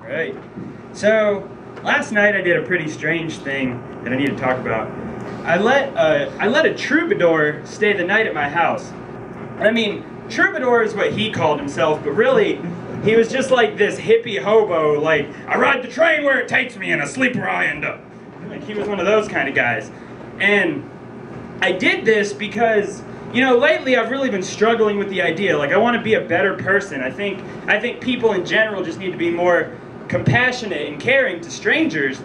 Right. So, last night I did a pretty strange thing that I need to talk about. I let a troubadour stay the night at my house. I mean, troubadour is what he called himself, but really, he was just like this hippie hobo, like, I ride the train where it takes me and I sleep where I end up. Like, he was one of those kind of guys. And I did this because, you know, lately I've really been struggling with the idea, like, I want to be a better person. I think people in general just need to be more compassionate and caring to strangers.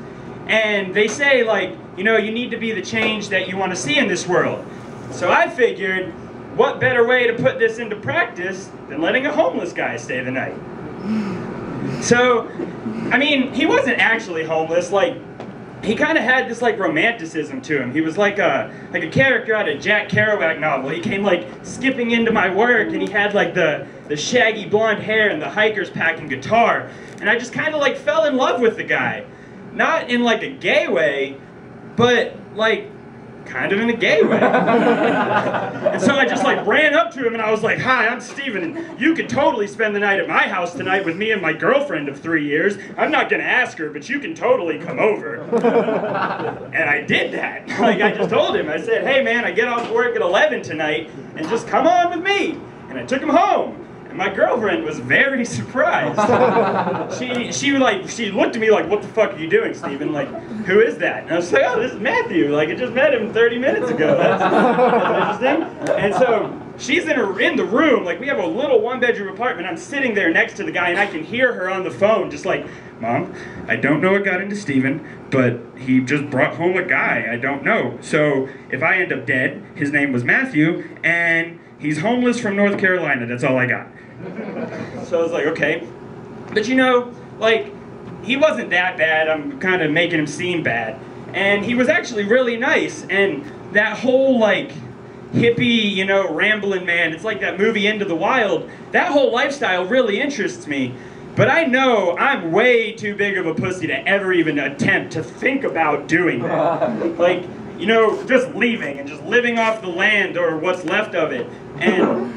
And they say, like, you know, you need to be the change that you want to see in this world. So I figured, what better way to put this into practice than letting a homeless guy stay the night? So, I mean, he wasn't actually homeless. Like, he kind of had this, like, romanticism to him. He was like a character out of a Jack Kerouac novel. He came, like, skipping into my work, and he had, like, the shaggy blonde hair and the hiker's packing guitar. And I just kind of, like, fell in love with the guy. Not in, like, a gay way, but, like, kind of in a gay way. And so I just, like, ran up to him and I was like, "Hi, I'm Steven, and you can totally spend the night at my house tonight with me and my girlfriend of 3 years. I'm not gonna ask her, but you can totally come over." And I did that. Like, I just told him, I said, "Hey man, I get off work at 11 tonight, and just come on with me." And I took him home. And my girlfriend was very surprised. She looked at me like, "What the fuck are you doing, Steven? Like, who is that?" And I was like, "Oh, this is Matthew. Like, I just met him 30 minutes ago. That's interesting." And so she's in the room. Like, we have a little one-bedroom apartment. I'm sitting there next to the guy, and I can hear her on the phone, just like, "Mom, I don't know what got into Steven, but he just brought home a guy I don't know. So if I end up dead, his name was Matthew, and he's homeless from North Carolina. That's all I got." So I was like, okay. But you know, like, he wasn't that bad. I'm kind of making him seem bad. And he was actually really nice. And that whole, like, hippie, you know, rambling man, it's like that movie Into the Wild. That whole lifestyle really interests me. But I know I'm way too big of a pussy to ever even attempt to think about doing that. Like, you know, just leaving and just living off the land or what's left of it. And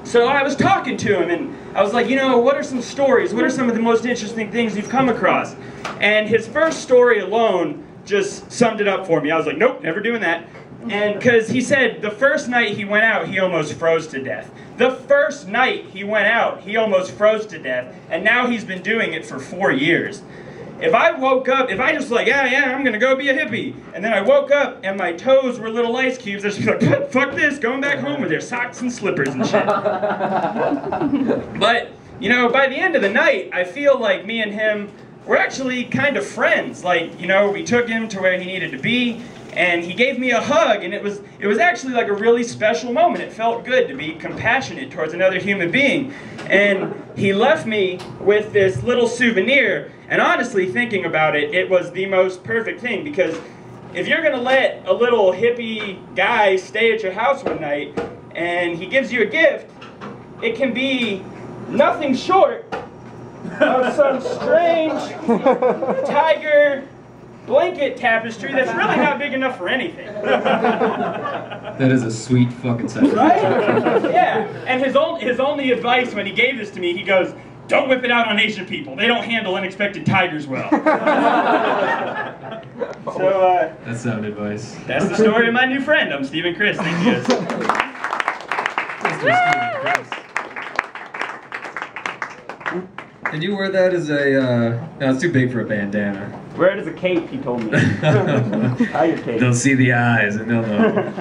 so I was talking to him and I was like, you know, what are some stories? What are some of the most interesting things you've come across? And his first story alone just summed it up for me. I was like, nope, never doing that. And because he said the first night he went out, he almost froze to death. The first night he went out, he almost froze to death. And now he's been doing it for 4 years. If I woke up, if I just like, yeah, I'm gonna go be a hippie, and then I woke up and my toes were little ice cubes, I'd just be like, fuck this, going back home with their socks and slippers and shit. But, you know, by the end of the night, I feel like me and him were actually kind of friends. Like, you know, we took him to where he needed to be, and he gave me a hug, and it was actually like a really special moment. It felt good to be compassionate towards another human being. And he left me with this little souvenir, and honestly, thinking about it, it was the most perfect thing, because if you're gonna let a little hippie guy stay at your house one night, and he gives you a gift, it can be nothing short of some strange tiger blanket tapestry that's really not big enough for anything. That is a sweet fucking sentence. Right? Yeah. And his only advice when he gave this to me, he goes, "Don't whip it out on Asian people. They don't handle unexpected tigers well." So, that's sound advice. That's the story of my new friend. I'm Steven Kris. Thank you guys. Did you wear that as a, no, it's too big for a bandana. Wear it as a cape, he told me. Tiger cape. They'll see the eyes and they'll know.